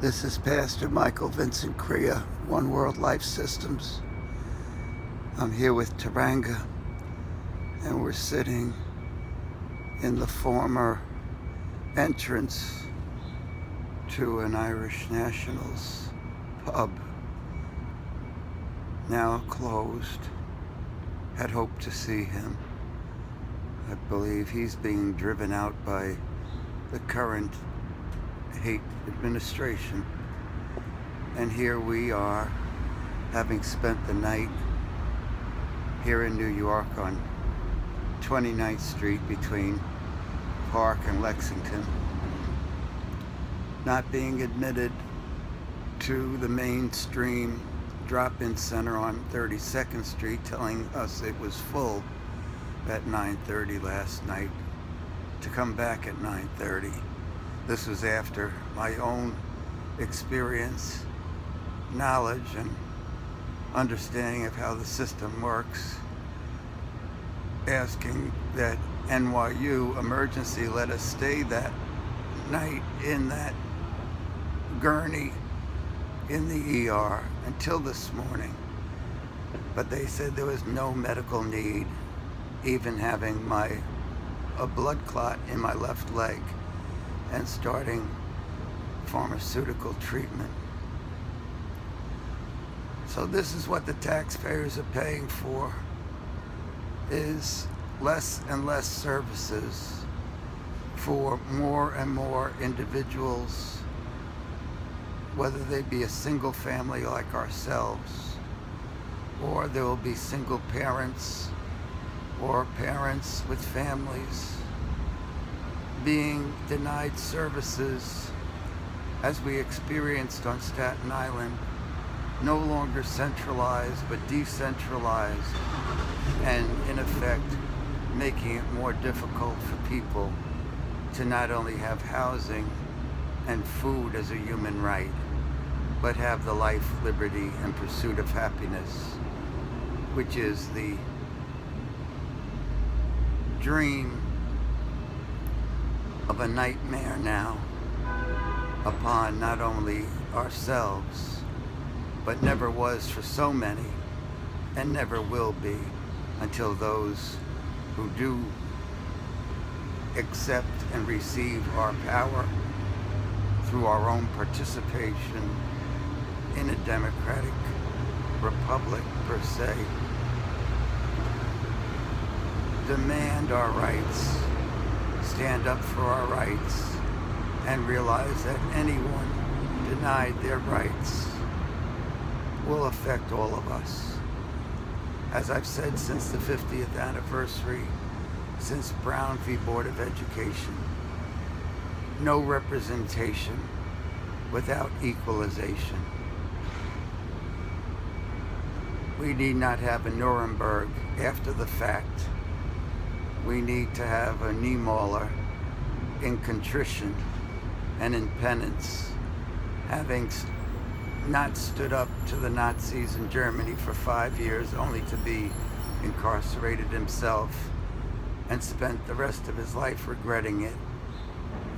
This is Pastor Michael-Vincent Crea, One World Life Systems. I'm here with Teranga, and we're sitting in the former entrance to an Irish Nationals pub, now closed. Had hoped to see him. I believe he's being driven out by the current hate administration. And here we are, having spent the night here in New York on 29th Street between Park and Lexington, not being admitted to the mainstream drop-in center on 32nd Street, telling us it was full at 9:30 last night, to come back at 9:30. This was after my own experience, knowledge, and understanding of how the system works, asking that NYU emergency let us stay that night in that gurney in the ER until this morning. But they said there was no medical need, even having a blood clot in my left leg and starting pharmaceutical treatment. So this is what the taxpayers are paying for, is less and less services for more and more individuals, whether they be a single family like ourselves, or there will be single parents or parents with families being denied services, as we experienced on Staten Island, no longer centralized but decentralized, and in effect making it more difficult for people to not only have housing and food as a human right, but have the life, liberty, and pursuit of happiness, which is the dream of a nightmare now upon not only ourselves, but never was for so many, and never will be until those who do accept and receive our power through our own participation in a democratic republic per se, demand our rights, stand up for our rights, and realize that anyone denied their rights will affect all of us. As I've said since the 50th anniversary, since Brown v. Board of Education, no representation without equalization. We need not have a Nuremberg after the fact. We need to have a Niemöller in contrition and in penance, having not stood up to the Nazis in Germany for 5 years, only to be incarcerated himself, and spent the rest of his life regretting it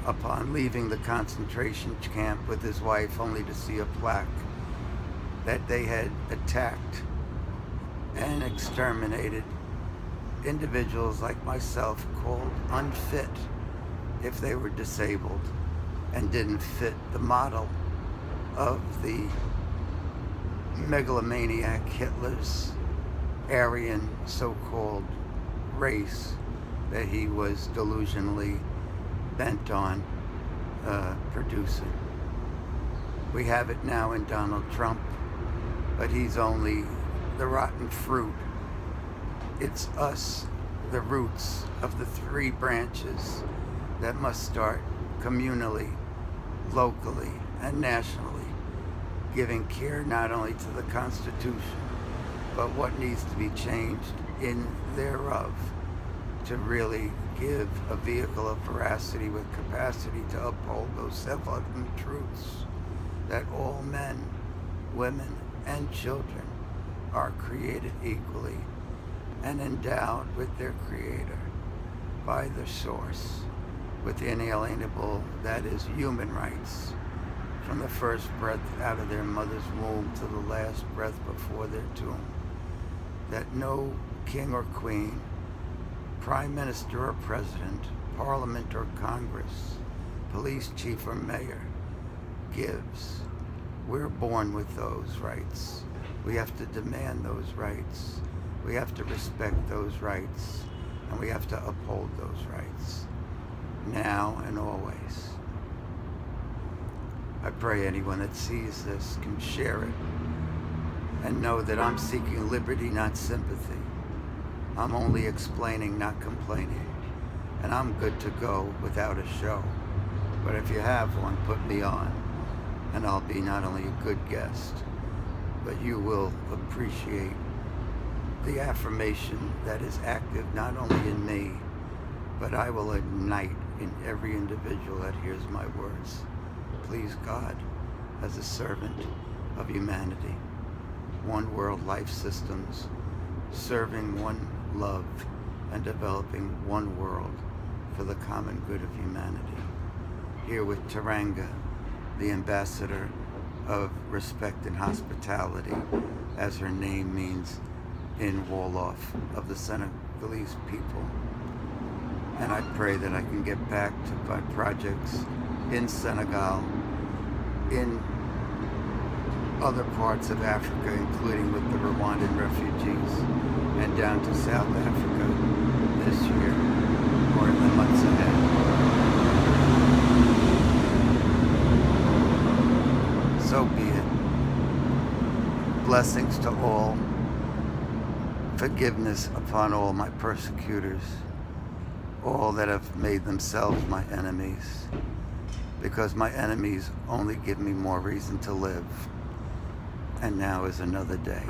upon leaving the concentration camp with his wife, only to see a plaque that they had attacked and exterminated individuals like myself, called unfit if they were disabled and didn't fit the model of the megalomaniac Hitler's Aryan so-called race that he was delusionally bent on producing. We have it now in Donald Trump, but he's only the rotten fruit. It's us, the roots of the three branches, that must start communally, locally, and nationally, giving care not only to the Constitution, but what needs to be changed in thereof to really give a vehicle of veracity with capacity to uphold those self-evident truths that all men, women, and children are created equally and endowed with their Creator by the source with inalienable, that is, human rights, from the first breath out of their mother's womb to the last breath before their tomb, that no king or queen, prime minister or president, parliament or Congress, police chief or mayor gives. We're born with those rights. We have to demand those rights. We have to respect those rights, and we have to uphold those rights, now and always. I pray anyone that sees this can share it and know that I'm seeking liberty, not sympathy. I'm only explaining, not complaining. And I'm good to go without a show. But if you have one, put me on, and I'll be not only a good guest, but you will appreciate the affirmation that is active not only in me, but I will ignite in every individual that hears my words. Please God, as a servant of humanity, one world life systems, serving one love and developing one world for the common good of humanity. Here with Teranga, the ambassador of respect and hospitality, as her name means in Wolof, of the Senegalese people. And I pray that I can get back to my projects in Senegal, in other parts of Africa, including with the Rwandan refugees, and down to South Africa this year, or in the months ahead. So be it. Blessings to all. Forgiveness upon all my persecutors, all that have made themselves my enemies, because my enemies only give me more reason to live. And now is another day.